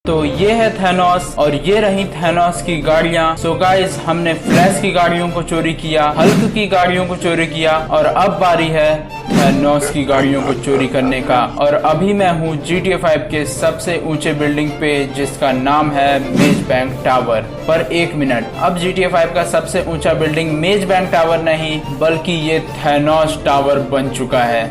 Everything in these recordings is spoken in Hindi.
तो ये है थैनोस और ये रही थैनोस की गाड़ियाँ। सो गाइस, हमने फ्लैश की गाड़ियों को चोरी किया, हल्क की गाड़ियों को चोरी किया और अब बारी है थैनोस की गाड़ियों को चोरी करने का। और अभी मैं हूँ GTA 5 के सबसे ऊंचे बिल्डिंग पे जिसका नाम है मेज बैंक टावर। पर एक मिनट, अब GTA 5 का सबसे ऊंचा बिल्डिंग मेज बैंक टावर नहीं बल्कि ये थैनोस टावर बन चुका है।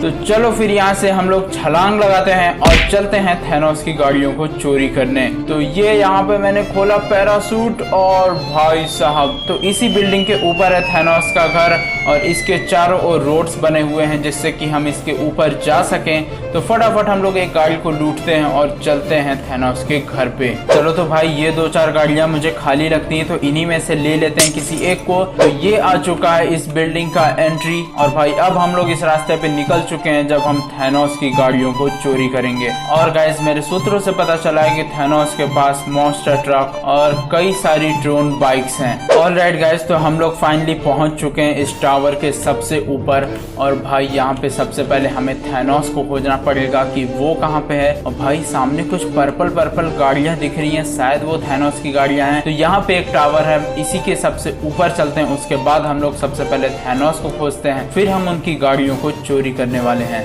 तो चलो फिर यहाँ से हम लोग छलांग लगाते हैं और चलते हैं थैनोस की गाड़ियों को चोरी करने। तो ये यहाँ पे मैंने खोला पैरासूट और भाई साहब, तो इसी बिल्डिंग के ऊपर है थैनोस का घर और इसके चारों ओर रोड्स बने हुए हैं जिससे कि हम इसके ऊपर जा सकें। तो फटाफट हम लोग एक गाड़ी को लूटते हैं और चलते हैं थैनोस के घर पे। चलो तो भाई, ये 2-4 गाड़ियां मुझे खाली लगती हैं तो इन्हीं में से ले लेते हैं किसी एक को। तो ये आ चुका है इस बिल्डिंग का एंट्री और भाई अब हम लोग इस रास्ते पे निकल चुके हैं जब हम थैनोस की गाड़ियों को चोरी करेंगे। और गाइस, मेरे सूत्रों से पता चला है कि थैनोस के पास मॉन्स्टर ट्रक और कई सारी ड्रोन बाइक्स हैं। ऑलराइट गाइस, तो हम लोग फाइनली पहुंच चुके हैं इस टावर के सबसे ऊपर। और भाई यहाँ पे सबसे पहले हमें थैनोस को खोजना पड़ेगा कि वो कहाँ पे है। और भाई सामने कुछ पर्पल गाड़ियां दिख रही हैं, शायद वो थैनोस की गाड़ियां हैं। तो यहाँ पे एक टावर है, इसी के सबसे ऊपर चलते हैं। उसके बाद हम लोग सबसे पहले थैनोस को खोजते हैं, फिर हम उनकी गाड़ियों को चोरी करने वाले हैं।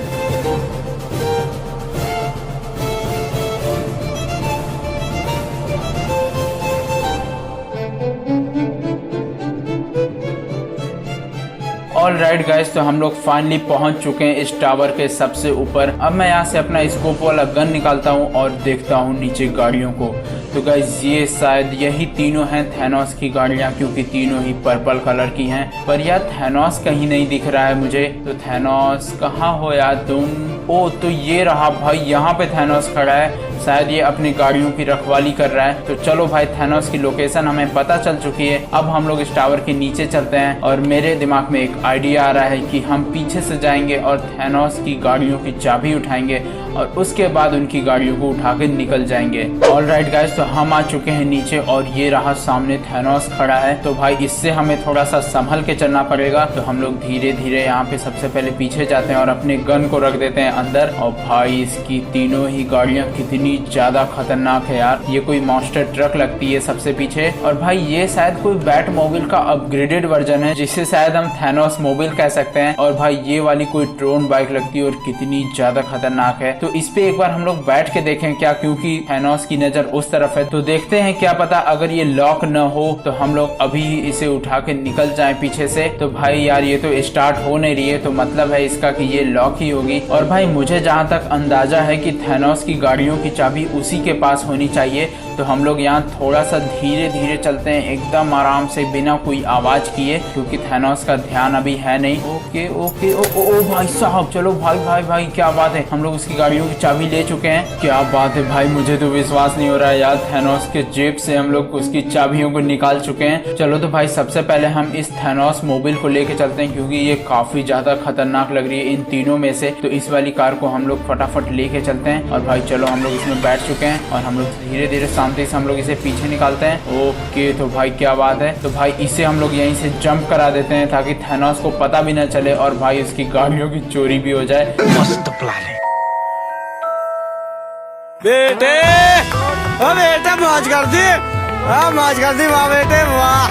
ऑलराइट गाइस, तो हम लोग फाइनली पहुंच चुके हैं इस टावर के सबसे ऊपर। अब मैं यहाँ से अपना स्कोप वाला गन निकालता हूँ और देखता हूँ नीचे गाड़ियों को। तो गाइस, ये शायद यही तीनों हैं थैनोस की गाड़ियाँ, क्योंकि तीनों ही पर्पल कलर की हैं। पर यार थैनोस कहीं नहीं दिख रहा है मुझे। तो थैनोस कहाँ हो यार तुम? ओ, तो ये रहा भाई, यहाँ पे थैनोस खड़ा है। शायद ये अपनी गाड़ियों की रखवाली कर रहा है। तो चलो भाई, थैनोस की लोकेशन हमें पता चल चुकी है। अब हम लोग इस टावर के नीचे चलते हैं और मेरे दिमाग में एक आइडिया आ रहा है कि हम पीछे से जाएंगे और थैनोस की गाड़ियों की चाबी उठाएंगे और उसके बाद उनकी गाड़ियों को उठा के निकल जाएंगे। ऑलराइट गाइस, तो हम आ चुके हैं नीचे और ये रहा सामने थैनोस खड़ा है। तो भाई इससे हमें थोड़ा सा संभल के चलना पड़ेगा। तो हम लोग धीरे धीरे यहाँ पे सबसे पहले पीछे जाते हैं और अपने गन को रख देते हैं अंदर। और भाई इसकी तीनों ही गाड़ियाँ कितनी ज्यादा खतरनाक है यार। ये कोई मॉन्स्टर ट्रक लगती है सबसे पीछे। और भाई ये शायद कोई बैट मोबाइल का अपग्रेडेड वर्जन है जिसे शायद हम थैनोस मोबाइल कह सकते हैं। और भाई ये वाली कोई ड्रोन बाइक लगती है और कितनी ज्यादा खतरनाक है। तो इस पे एक बार हम लोग बैठ के देखें क्या, क्योंकि थैनोस की नजर उस तरफ है। तो देखते हैं, क्या पता अगर ये लॉक न हो तो हम लोग अभी ही इसे उठा के निकल जाएं पीछे से। तो भाई यार ये तो स्टार्ट हो नहीं रही है, तो मतलब है इसका कि ये लॉक ही होगी। और भाई मुझे जहाँ तक अंदाजा है कि थैनोस की गाड़ियों की चाबी उसी के पास होनी चाहिए। तो हम लोग यहाँ थोड़ा सा धीरे धीरे चलते हैं, एकदम आराम से बिना कोई आवाज किए, क्योंकि थैनोस का ध्यान अभी है नहीं। ओके ओके ओ भाई साहब, चलो भाई क्या बात है, हम लोग उसकी गाड़ियों की चाबी ले चुके हैं। क्या बात है भाई, मुझे तो विश्वास नहीं हो रहा है यार, थैनोस के जेब से हम लोग उसकी चाबियों को निकाल चुके हैं। चलो तो भाई सबसे पहले हम इस थैनोस मोबाइल को लेके चलते हैं, क्योंकि ये काफी ज्यादा खतरनाक लग रही है इन तीनों में से। तो इस वाली कार को हम लोग फटाफट लेके चलते हैं। और भाई चलो, हम लोग इसमें बैठ चुके हैं और हम लोग धीरे धीरे सामने से हम लोग इसे पीछे निकालते हैं। ओके, तो भाई क्या बात है। तो भाई इसे हम लोग यहीं से जंप करा देते हैं ताकि थैनोस को पता भी न चले और भाई उसकी गाड़ियों की चोरी भी हो जाए। मस्त प्लान है बेटे। ओ बेटे मौज कर दी, मौज कर दी, वाह बेटे वाह।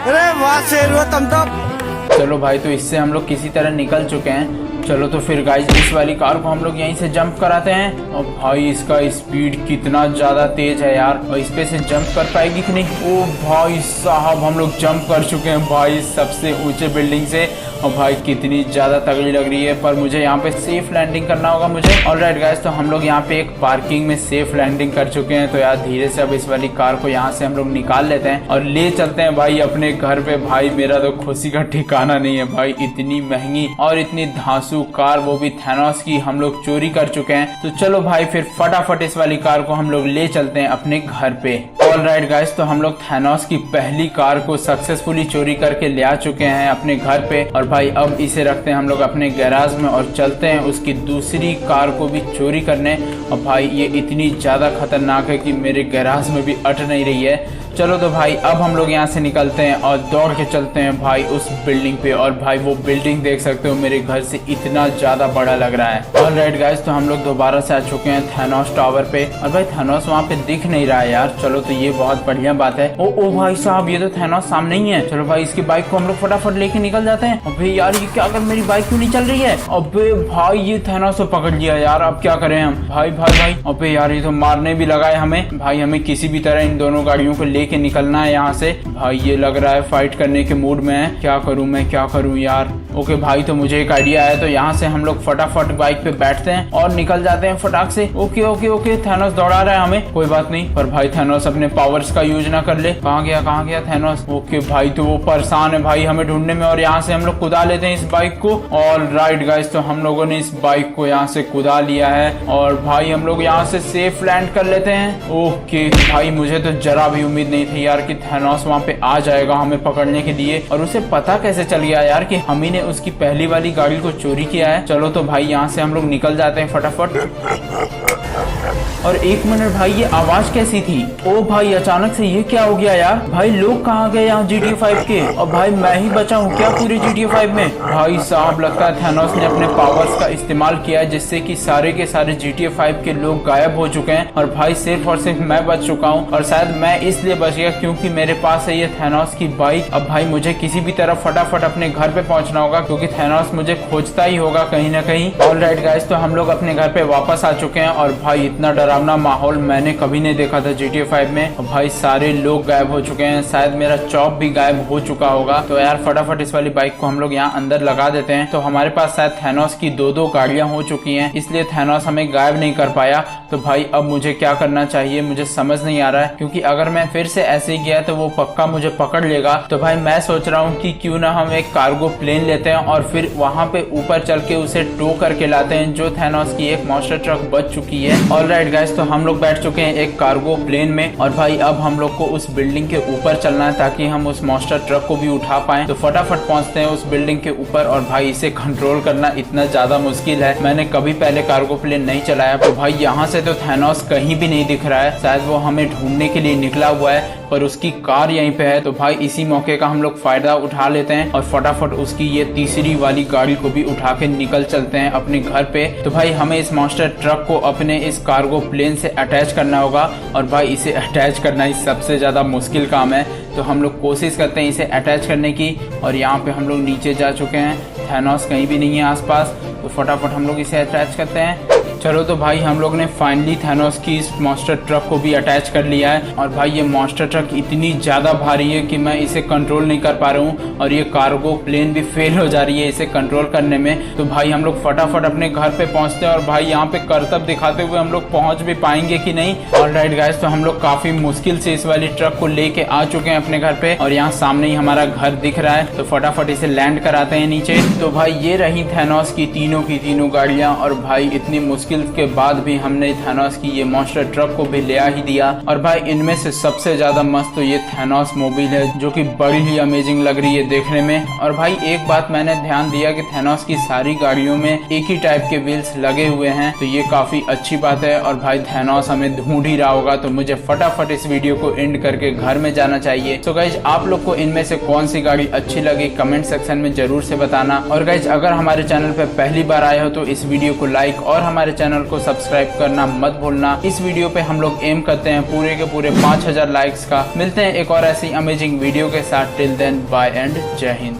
अरे वाह शेर हो तुम तो। चलो भाई, तो इससे हम लोग किसी तरह निकल चुके हैं। चलो तो फिर गाइस, इस वाली कार को हम लोग यहीं से जंप कराते हैं। और भाई इसका स्पीड कितना ज्यादा तेज है यार, और इस पे से जंप कर पाएगी कि नहीं। ओ भाई साहब, हम लोग जंप कर चुके हैं भाई सबसे ऊंचे बिल्डिंग से। और भाई कितनी ज्यादा तगड़ी लग रही है, पर मुझे यहाँ पे सेफ लैंडिंग करना होगा मुझे। ऑलराइट गाइस, तो हम लोग यहाँ पे एक पार्किंग में सेफ लैंडिंग कर चुके हैं। तो यार धीरे से अब इस वाली कार को यहाँ से हम लोग निकाल लेते हैं और ले चलते हैं भाई अपने घर पे। भाई मेरा तो खुशी का ठिकाना नहीं है भाई, इतनी महंगी और इतनी धांसू कार, वो भी थैनोस की, हम लोग चोरी कर चुके हैं। तो चलो भाई फिर फटाफट इस वाली कार को हम लोग ले चलते हैं अपने घर पे। ऑलराइट गाइस, तो हम लोग थैनोस की पहली कार को सक्सेसफुली चोरी करके ले आ चुके हैं अपने घर पे। और भाई अब इसे रखते हैं हम लोग अपने गैराज में और चलते हैं उसकी दूसरी कार को भी चोरी करने। और भाई ये इतनी ज्यादा खतरनाक है कि मेरे गैराज में भी अट नहीं रही है। चलो तो भाई अब हम लोग यहाँ से निकलते हैं और दौड़ के चलते हैं भाई उस बिल्डिंग पे। और भाई वो बिल्डिंग देख सकते हो मेरे घर से इतना ज्यादा बड़ा लग रहा है। ऑलराइट गाइस, तो हम लोग दोबारा से आ चुके हैं थैनोस टावर पे। और भाई थैनोस वहाँ पे दिख नहीं रहा है यार। चलो तो ये बहुत बढ़िया बात है। ओ भाई साहब, ये तो थैनोस सामने ही है। चलो भाई इसकी बाइक को हम लोग फटाफट लेके निकल जाते हैं। अबे यार ये क्या कर, मेरी बाइक क्यों नहीं चल रही है? अबे भाई ये थैनोस को पकड़ लिया यार, अब क्या करें हम? भाई भाई भाई, अबे यार ये तो मारने भी लगा है हमें। भाई हमें किसी भी तरह इन दोनों गाड़ियों को लेके निकलना है यहाँ से। भाई ये लग रहा है फाइट करने के मूड में है। क्या करूं मैं, क्या करूं यार? ओके भाई, तो मुझे एक आइडिया है। तो यहाँ से हम लोग फटाफट बाइक पे बैठते हैं और निकल जाते हैं फटाक से। ओके ओके ओके, थैनोस दौड़ा रहा है हमें, कोई बात नहीं। पर भाई थैनोस अपने पावर्स का यूज ना कर ले। कहाँ गया थैनोस? ओके भाई, तो वो परेशान है भाई हमें ढूंढने में। और यहाँ से हम लोग कुदा लेते हैं इस बाइक को। ऑलराइट गाइस, तो हम लोगों ने इस बाइक को यहाँ से कुदा लिया है और भाई हम लोग यहाँ से सेफ लैंड कर लेते हैं। ओके भाई, मुझे तो जरा भी उम्मीद नहीं थी यार कि थैनोस वहाँ पे आ जाएगा हमें पकड़ने के लिए। और उसे पता कैसे चल गया यार कि हम ही ने उसकी पहली वाली गाड़ी को चोरी किया है। चलो तो भाई यहाँ से हम लोग निकल जाते हैं फटाफट। और एक मिनट भाई, ये आवाज कैसी थी? ओ भाई अचानक से ये क्या हो गया यार? भाई लोग कहाँ गए यहाँ GTA 5 के? और भाई मैं ही बचा हूँ क्या पूरे GTA 5 में? भाई साहब लगता है थैनोस ने अपने पावर्स का इस्तेमाल किया है जिससे कि सारे के सारे GTA 5 के लोग गायब हो चुके हैं। और भाई सिर्फ और सिर्फ मैं बच चुका हूँ। और शायद मैं इसलिए बच गया क्योंकि मेरे पास है ये थैनोस की बाइक। अब भाई मुझे किसी भी तरह फटाफट अपने घर पे पहुंचना होगा क्योंकि थैनोस मुझे खोजता ही होगा कहीं ना कहीं। ऑलराइट गाइस, तो हम लोग अपने घर पे वापस आ चुके हैं। और भाई इतना डरावना माहौल मैंने कभी नहीं देखा था GTA 5 में। और भाई सारे लोग गायब हो चुके हैं, शायद मेरा चॉप भी गायब हो चुका होगा। तो यार फटाफट इस वाली बाइक को हम लोग यहाँ अंदर लगा देते हैं। तो हमारे पास शायद थैनोस की दो गाड़ियां हो चुकी हैं, इसलिए थैनोस हमें गायब नहीं कर पाया। तो भाई अब मुझे क्या करना चाहिए मुझे समझ नहीं आ रहा है, क्योंकि अगर मैं फिर से ऐसे ही गया तो वो पक्का मुझे पकड़ लेगा। तो भाई मैं सोच रहा हूँ कि क्यों ना हम एक कार्गो प्लेन लेते हैं और फिर वहाँ पे ऊपर चल के उसे टो करके लाते हैं, जो थैनोस की एक मॉन्स्टर ट्रक बच चुकी है। ऑलराइट गाइस, तो हम लोग बैठ चुके हैं एक कार्गो प्लेन में। और भाई अब हम लोग को उस बिल्डिंग के ऊपर चलना है ताकि हम उस मॉन्स्टर ट्रक को भी उठा पाएं। तो फटाफट पहुंचते हैं उस बिल्डिंग के ऊपर। और भाई इसे कंट्रोल करना इतना ज्यादा मुश्किल है, मैंने कभी पहले कार्गो प्लेन नहीं चलाया। तो भाई यहाँ से तो थैनोस कहीं भी नहीं दिख रहा है, शायद वो हमें ढूंढने के लिए निकला हुआ है, पर उसकी कार यहीं पे है। तो भाई इसी मौके का हम लोग फायदा उठा लेते हैं और फटाफट उसकी ये तीसरी वाली गाड़ी को भी उठा के निकल चलते हैं अपने घर पे। तो भाई हमें इस मॉन्स्टर ट्रक को अपने इस कार्गो प्लेन से अटैच करना होगा। और भाई इसे अटैच करना ही सबसे ज्यादा मुश्किल काम है। तो हम लोग कोशिश करते हैं इसे अटैच करने की। और यहाँ पे हम लोग नीचे जा चुके हैं, थैनोस कहीं भी नहीं है आसपास। तो फटाफट हम लोग इसे अटैच करते हैं। चलो तो भाई हम लोग ने फाइनली थैनोस की इस मॉन्स्टर ट्रक को भी अटैच कर लिया है। और भाई ये मॉन्स्टर ट्रक इतनी ज्यादा भारी है कि मैं इसे कंट्रोल नहीं कर पा रहा हूँ। और ये कार्गो प्लेन भी फेल हो जा रही है इसे कंट्रोल करने में। तो भाई हम लोग फटाफट अपने घर पे पहुंचते हैं। और भाई यहाँ पे करतब दिखाते हुए हम लोग पहुंच भी पाएंगे कि नहीं। ऑलराइट गाइस, तो हम लोग काफी मुश्किल से इस वाली ट्रक को लेके आ चुके हैं अपने घर पे। और यहाँ सामने ही हमारा घर दिख रहा है। तो फटाफट इसे लैंड कराते हैं नीचे। तो भाई ये रही थैनोस की तीनों गाड़ियां। और भाई इतनी मुश्किल के बाद भी हमने थैनोस की ये मॉन्स्टर ट्रक को भी ले आ ही दिया। और भाई इनमें से सबसे ज्यादा मस्त तो ये थैनोस मोबाइल है, जो कि बड़ी ही अमेजिंग लग रही है देखने में। और भाई एक बात मैंने ध्यान दिया कि थैनोस की सारी गाड़ियों में एक ही टाइप के व्हील्स लगे हुए हैं, तो ये काफी अच्छी बात है। और भाई थैनोस हमें ढूंढ ही रहा होगा, तो मुझे फटाफट इस वीडियो को एंड करके घर में जाना चाहिए। तो गाइज आप लोग को इनमें से कौन सी गाड़ी अच्छी लगी कमेंट सेक्शन में जरूर से बताना। और गाइज अगर हमारे चैनल पे पहली बार आए हो तो इस वीडियो को लाइक और हमारे चैनल को सब्सक्राइब करना मत भूलना। इस वीडियो पे हम लोग एम करते हैं पूरे के पूरे 5000 लाइक्स का। मिलते हैं एक और ऐसी अमेजिंग वीडियो के साथ। टिल देन बाय एंड जय हिंद।